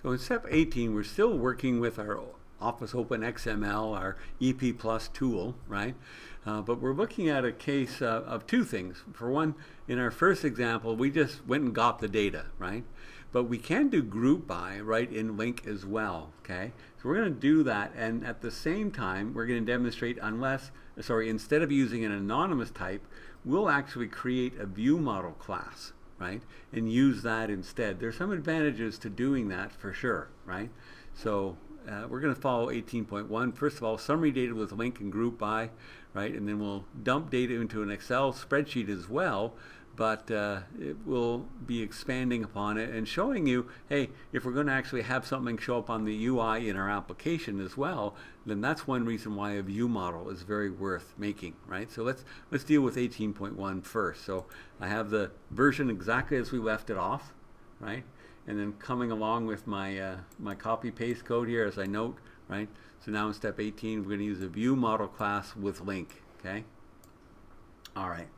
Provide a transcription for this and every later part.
So in step 18, we're still working with our Office Open XML, our EP Plus tool, right? But we're looking at a case of two things. For one, in our first example, we just went and got the data, right? But we can do GroupBy right in LINQ as well, okay? So we're going to do that, and at the same time, we're going to demonstrate instead of using an anonymous type, we'll actually create a ViewModel class, right? And use that instead. There's some advantages to doing that for sure, right? So we're going to follow 18.1. First of all, summary data with LINQ and GroupBy, right? And then we'll dump data into an Excel spreadsheet as well, but it will be expanding upon it and showing you, hey, if we're going to actually have something show up on the UI in our application as well, then that's one reason why a view model is very worth making, right? So let's deal with 18.1 first. So I have the version exactly as we left it off, right? And then coming along with my my copy paste code here as I note, right? So now in step 18, we're going to use a view model class with LINQ, okay? All right.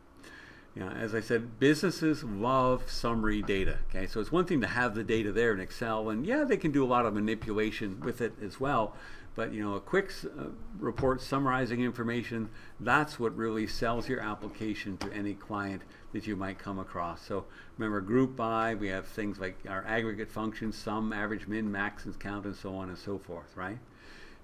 You know, as I said, businesses love summary data, okay? So it's one thing to have the data there in Excel, and yeah, they can do a lot of manipulation with it as well, but you know, a quick report summarizing information, that's what really sells your application to any client that you might come across. So remember, GroupBy, we have things like our aggregate functions, sum, average, min, max, and count, and so on and so forth, right?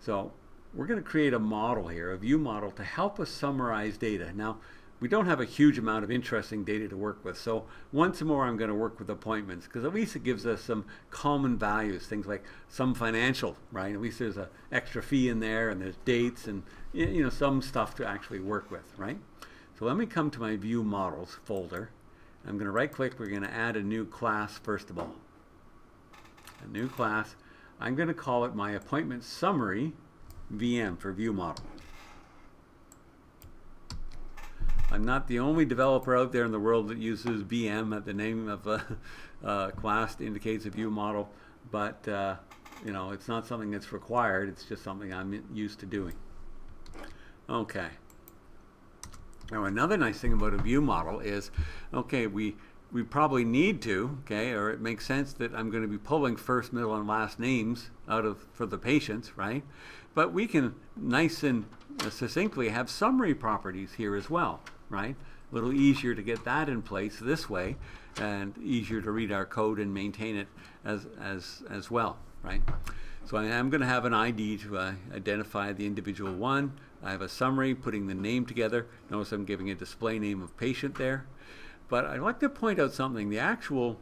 So we're going to create a model here, a view model, to help us summarize data. Now, we don't have a huge amount of interesting data to work with, so once more I'm going to work with appointments, because at least it gives us some common values, things like some financial, right? At least there's an extra fee in there, and there's dates, and you know, some stuff to actually work with, right? So let me come to my View Models folder. I'm going to right click, we're going to add a new class first of all. A new class. I'm going to call it my Appointment Summary VM for View Model. I'm not the only developer out there in the world that uses VM at the name of a class that indicates a view model, but you know, it's not something that's required. It's just something I'm used to doing. Okay. Now another nice thing about a view model is, okay, we probably need to, okay, or it makes sense that I'm going to be pulling first, middle, and last names for the patients, right? But we can nice and succinctly have summary properties here as well, right? A little easier to get that in place this way, and easier to read our code and maintain it as well, right? So I am going to have an ID to identify the individual one. I have a summary putting the name together. Notice I'm giving a display name of patient there. But I'd like to point out something. The actual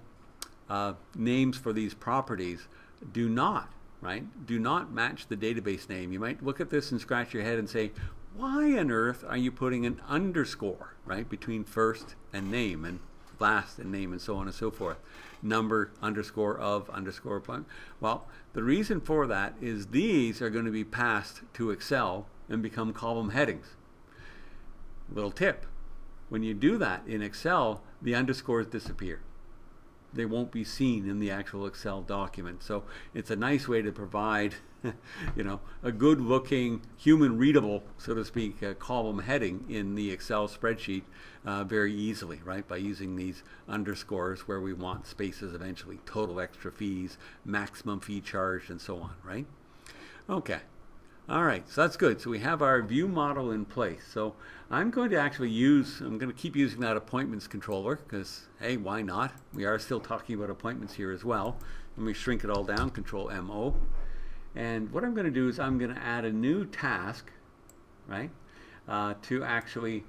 names for these properties do not match the database name. You might look at this and scratch your head and say, why on earth are you putting an underscore, right, between first and name, and last and name, and so on and so forth? Number, underscore, of, underscore, point. Well, the reason for that is these are going to be passed to Excel and become column headings. Little tip, when you do that in Excel, the underscores disappear. They won't be seen in the actual Excel document. So it's a nice way to provide you know, a good looking, human readable, so to speak, column heading in the Excel spreadsheet very easily, right? By using these underscores where we want spaces eventually, total extra fees, maximum fee charged, and so on, right? Okay. All right, so that's good. So we have our view model in place. So I'm going to keep using that appointments controller because, hey, why not? We are still talking about appointments here as well. Let me shrink it all down, Control MO. And what I'm going to do is I'm going to add a new task, right, to actually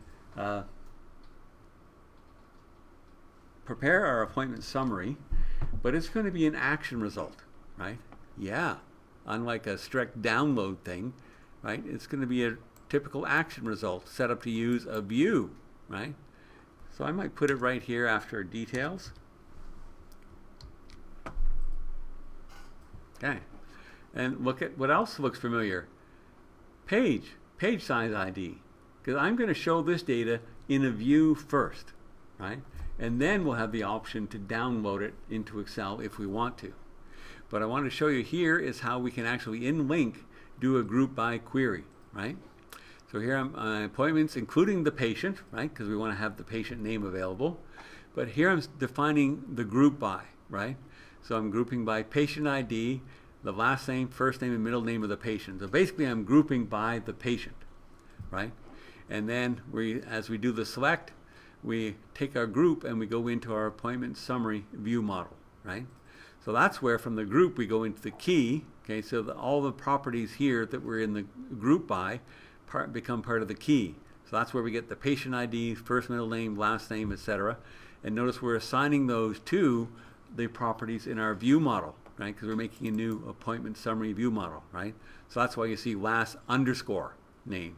prepare our appointment summary, but it's going to be an action result, right? Yeah. Unlike a strict download thing, right? It's going to be a typical action result set up to use a view, right? So I might put it right here after details. Okay. And look at what else looks familiar. Page size ID. Because I'm going to show this data in a view first, right? And then we'll have the option to download it into Excel if we want to. But I want to show you here is how we can actually, in LINQ, do a GroupBy query, right? So here I'm appointments, including the patient, right? Because we want to have the patient name available. But here I'm defining the GroupBy, right? So I'm grouping by patient ID, the last name, first name, and middle name of the patient. So basically I'm grouping by the patient, right? And then as we do the select, we take our group and we go into our appointment summary view model, right? So that's where from the group we go into the key, okay? So all the properties here that we're in the group by become part of the key. So that's where we get the patient ID, first, middle name, last name, etc. And notice we're assigning those to the properties in our view model, right? Because we're making a new appointment summary view model, right? So that's why you see last underscore name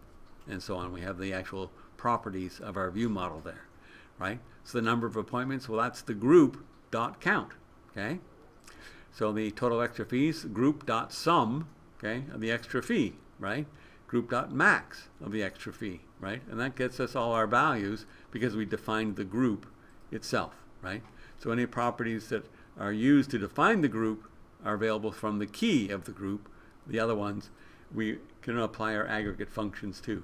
and so on. We have the actual properties of our view model there, right? So the number of appointments, well, that's the group dot count, okay? So the total extra fees, group dot sum, okay, of the extra fee, right? Group dot max of the extra fee, right? And that gets us all our values because we defined the group itself, right? So any properties that are used to define the group are available from the key of the group. The other ones we can apply our aggregate functions to.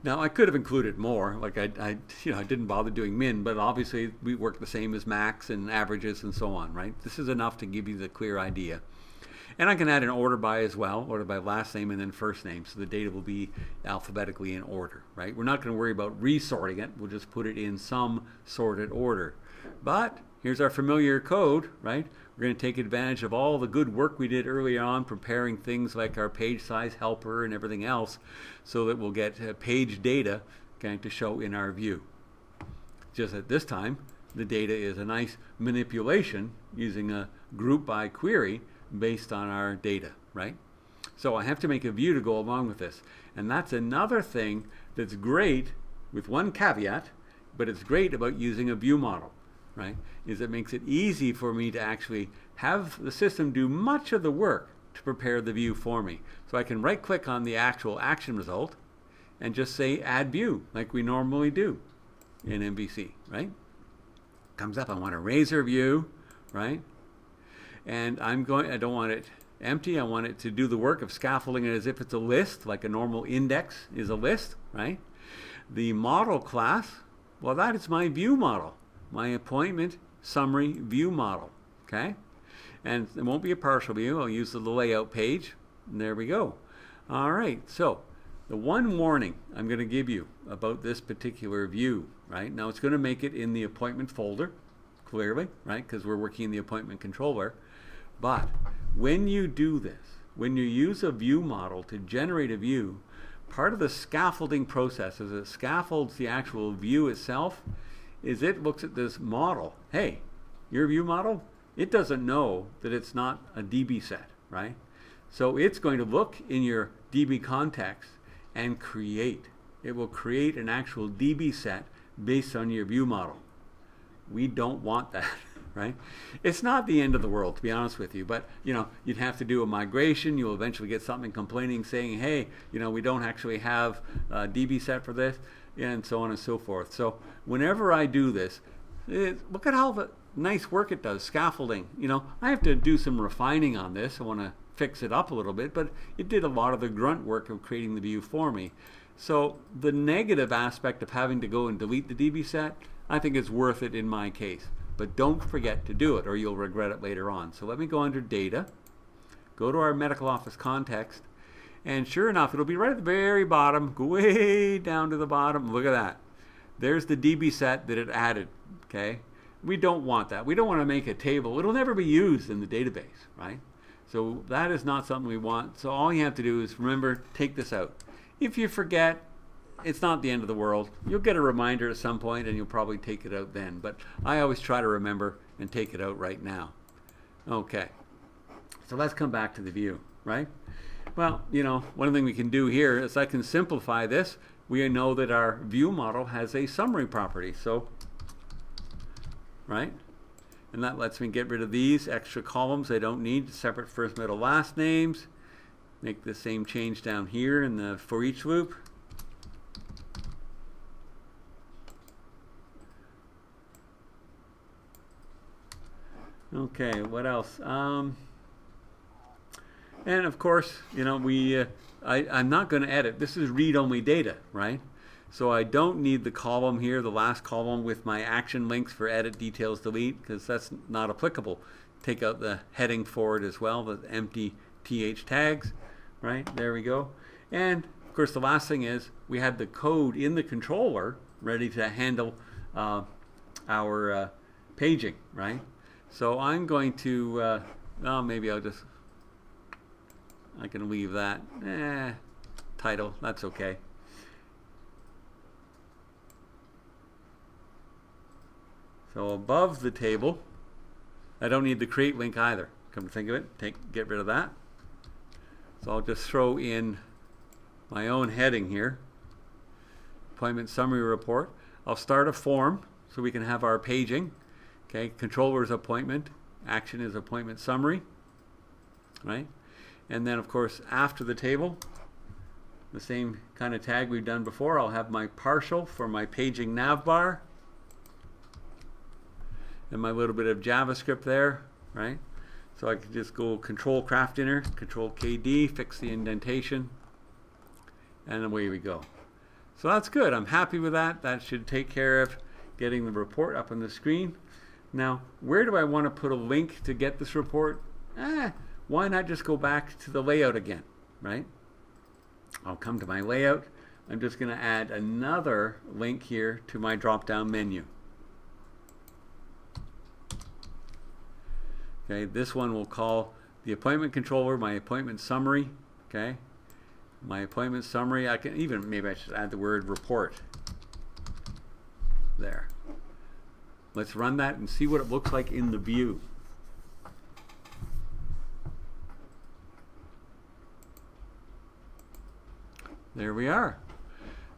Now I could have included more, like I didn't bother doing min, but obviously we work the same as max and averages and so on, right? This is enough to give you the clear idea. And I can add an order by as well, order by last name and then first name, so the data will be alphabetically in order, right? We're not going to worry about resorting it, we'll just put it in some sorted order. But here's our familiar code, right? We're going to take advantage of all the good work we did early on preparing things like our page size helper and everything else so that we'll get page data, okay, to show in our view. Just at this time, the data is a nice manipulation using a GroupBy Query based on our data, right? So I have to make a view to go along with this. And that's another thing that's great with one caveat, but it's great about using a view model, right? Is it makes it easy for me to actually have the system do much of the work to prepare the view for me. So I can right click on the actual action result and just say add view like we normally do in MVC, right? Comes up, I want a razor view, right? And I don't want it empty, I want it to do the work of scaffolding it as if it's a list, like a normal index is a list, right? The model class, well, that is my view model, my appointment summary view model, okay? And it won't be a partial view, I'll use the layout page, and there we go. All right, so the one warning I'm going to give you about this particular view, right? Now it's going to make it in the appointment folder, clearly, right? Because we're working in the appointment controller. But when you do this, when you use a view model to generate a view, part of the scaffolding process as it scaffolds the actual view itself is it looks at this model. Hey, your view model, it doesn't know that it's not a DbSet, right? So it's going to look in your DB context and create. It will create an actual DbSet based on your view model. We don't want that, right? It's not the end of the world, to be honest with you, but you'd have to do a migration. You'll eventually get something complaining saying, hey, we don't actually have DbSet for this, and so on and so forth. So whenever I do this, look at how the nice work it does, scaffolding. I have to do some refining on this. I want to fix it up a little bit, but it did a lot of the grunt work of creating the view for me. So the negative aspect of having to go and delete the DbSet, I think it's worth it in my case. But don't forget to do it or you'll regret it later on. So let me go under Data, go to our medical office context, and sure enough, it'll be right at the very bottom, go way down to the bottom. Look at that. There's the DbSet that it added, okay? We don't want that. We don't want to make a table. It'll never be used in the database, right? So that is not something we want. So all you have to do is remember, take this out. If you forget, it's not the end of the world. You'll get a reminder at some point and you'll probably take it out then. But I always try to remember and take it out right now. Okay. So let's come back to the view, right? Well, one thing we can do here is I can simplify this. We know that our view model has a summary property. So, right? And that lets me get rid of these extra columns I don't need, separate first, middle, last names. Make the same change down here in the for each loop. Okay, what else? And of course, I'm not going to edit. This is read-only data, right? So I don't need the column here, the last column with my action links for edit, details, delete, because that's not applicable. take out the heading for it as well, the empty th tags, right? There we go. And of course, the last thing is we have the code in the controller ready to handle our paging, right? So I'm going to, well, maybe I can leave that. Title, that's okay. So above the table, I don't need the create link either. Come to think of it, get rid of that. So I'll just throw in my own heading here, appointment summary report. I'll start a form so we can have our paging. Okay, controller's appointment, action is appointment summary, right? And then of course after the table, the same kind of tag we've done before, I'll have my partial for my paging navbar and my little bit of JavaScript there, right? So I can just go Control Craft Inner, Control KD, fix the indentation, and away we go. So that's good. I'm happy with that. That should take care of getting the report up on the screen. Now, where do I want to put a link to get this report? Why not just go back to the layout again, right? I'll come to my layout. I'm just going to add another link here to my drop-down menu. Okay, this one will call the appointment controller my appointment summary. Okay, my appointment summary. I can even, maybe I should add the word report there. Let's run that and see what it looks like in the view. There we are.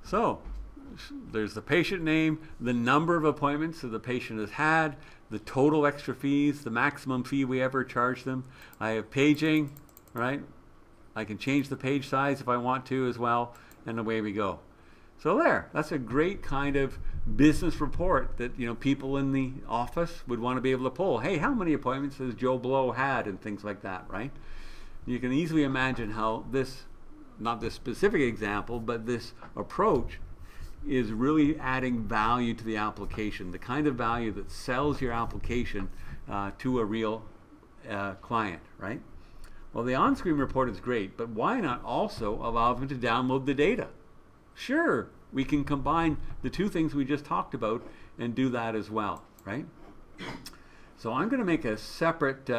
So there's the patient name, the number of appointments that the patient has had, the total extra fees, the maximum fee we ever charge them. I have paging, right? I can change the page size if I want to as well, and away we go. So there, that's a great kind of business report that, you know, people in the office would want to be able to pull. Hey, how many appointments has Joe Blow had, and things like that, right? You can easily imagine how this, not this specific example, but this approach is really adding value to the application, the kind of value that sells your application to a real client, right? Well, the on-screen report is great, but why not also allow them to download the data? Sure, we can combine the two things we just talked about and do that as well, right? So I'm going to make a separate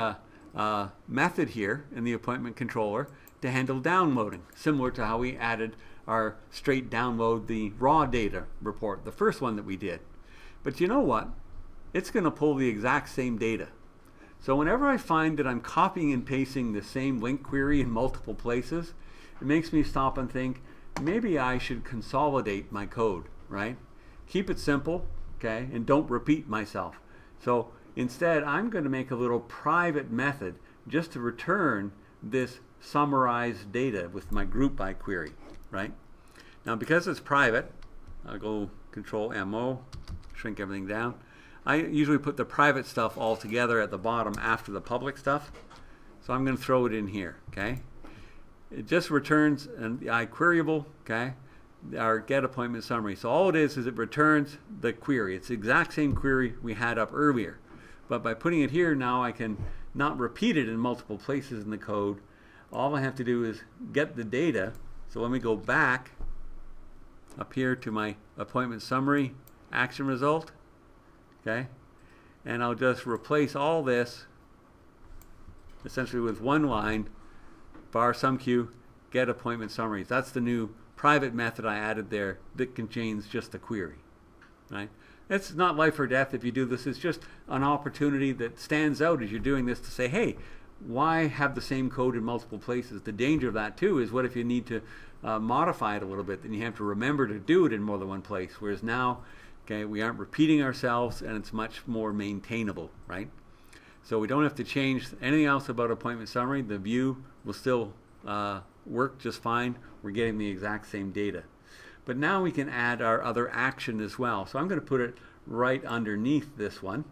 method here in the appointment controller to handle downloading, similar to how we added our straight download the raw data report, the first one that we did. But you know what? It's going to pull the exact same data. So whenever I find that I'm copying and pasting the same LINQ query in multiple places, it makes me stop and think, maybe I should consolidate my code, right? Keep it simple, okay, and don't repeat myself. So instead, I'm going to make a little private method just to return this summarized data with my GroupBy query, right? Now, because it's private, I'll go Control MO, shrink everything down. I usually put the private stuff all together at the bottom after the public stuff. So I'm going to throw it in here, okay? It just returns an iQueryable, okay, our get appointment summary. So all it is it returns the query. It's the exact same query we had up earlier. But by putting it here now, I can not repeat it in multiple places in the code. All I have to do is get the data. So let me go back up here to my appointment summary action result, okay? And I'll just replace all this essentially with one line, var sumq get appointment summaries. That's the new private method I added there that contains just the query, right? It's not life or death if you do this. It's just an opportunity that stands out as you're doing this to say, hey, why have the same code in multiple places? The danger of that too is what if you need to modify it a little bit, then you have to remember to do it in more than one place. Whereas now, okay, we aren't repeating ourselves and it's much more maintainable, right? So we don't have to change anything else about appointment summary. The view will still work just fine. We're getting the exact same data. But now we can add our other action as well. So I'm going to put it right underneath this one.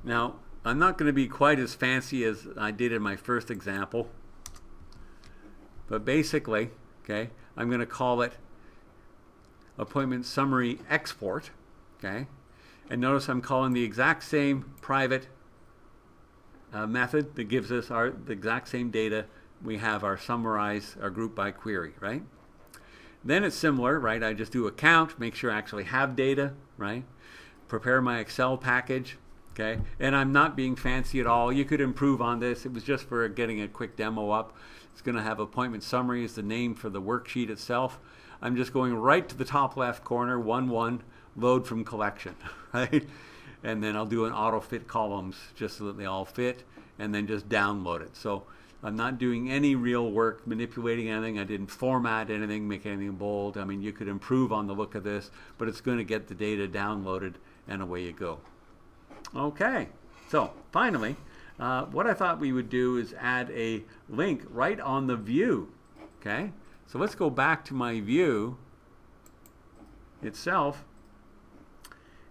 Now, I'm not going to be quite as fancy as I did in my first example. But basically, okay, I'm going to call it appointment summary export, okay? And notice I'm calling the exact same private method that gives us the exact same data. We have our summarize, our group by query, right? Then it's similar, right? I just do a count, make sure I actually have data, right? Prepare my Excel package, okay? And I'm not being fancy at all. You could improve on this. It was just for getting a quick demo up. It's going to have appointment summary as the name for the worksheet itself. I'm just going right to the top left corner, 1-1, load from collection, right? And then I'll do an auto fit columns just so that they all fit, and then just download it. So I'm not doing any real work manipulating anything. I didn't format anything, make anything bold. I mean, you could improve on the look of this, but it's going to get the data downloaded, and away you go. Okay, so finally, what I thought we would do is add a link right on the view. Okay, so let's go back to my view itself,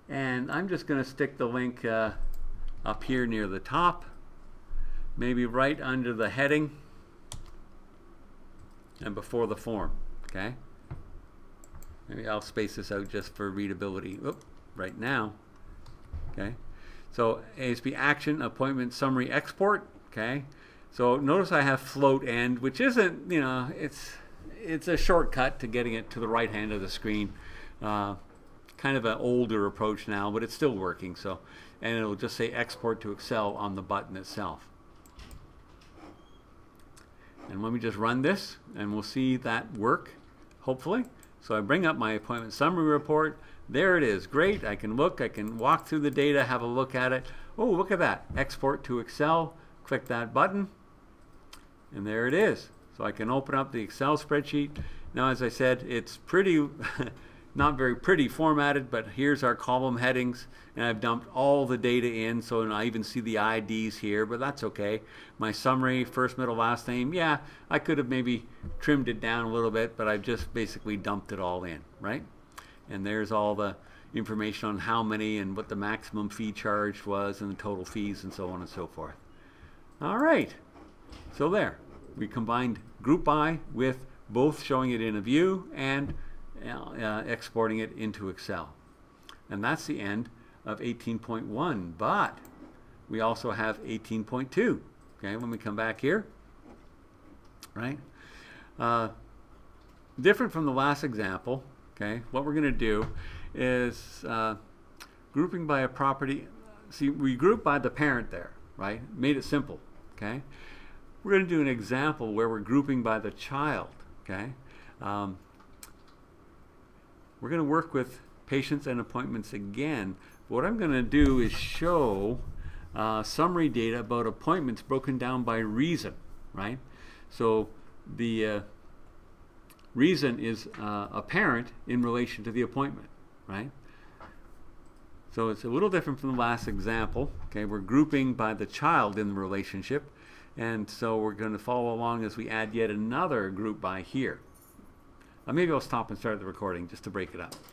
and I'm just going to stick the link up here near the top, maybe right under the heading and before the form. Okay, maybe I'll space this out just for readability. Oop, right now. Okay, so ASP action appointment summary export. Okay, so notice I have float end, which isn't, you know, it's a shortcut to getting it to the right hand of the screen. Kind of an older approach now, but it's still working. So, and it'll just say export to Excel on the button itself. And let me just run this, and we'll see that work, hopefully. So I bring up my appointment summary report. There it is. Great. I can look. I can walk through the data, have a look at it. Oh, look at that. Export to Excel. Click that button, and there it is. So I can open up the Excel spreadsheet. Now, as I said, it's pretty, not very pretty formatted, but here's our column headings, and I've dumped all the data in, so I even see the IDs here, but that's okay. My summary, first, middle, last name, yeah, I could have maybe trimmed it down a little bit, but I've just basically dumped it all in, right? And there's all the information on how many and what the maximum fee charged was and the total fees and so on and so forth. All right, so there. We combined GroupBy with both showing it in a view and exporting it into Excel. And that's the end of 18.1, but we also have 18.2. Okay, when we come back here, right? Different from the last example, okay, what we're going to do is grouping by a property. See, we group by the parent there, right? Made it simple, okay? We're going to do an example where we're grouping by the child, okay? We're going to work with patients and appointments again. What I'm going to do is show summary data about appointments broken down by reason, right? So the reason is a parent in relation to the appointment, right? So it's a little different from the last example. Okay, we're grouping by the child in the relationship, and so we're going to follow along as we add yet another group by here. Maybe I'll stop and start the recording just to break it up.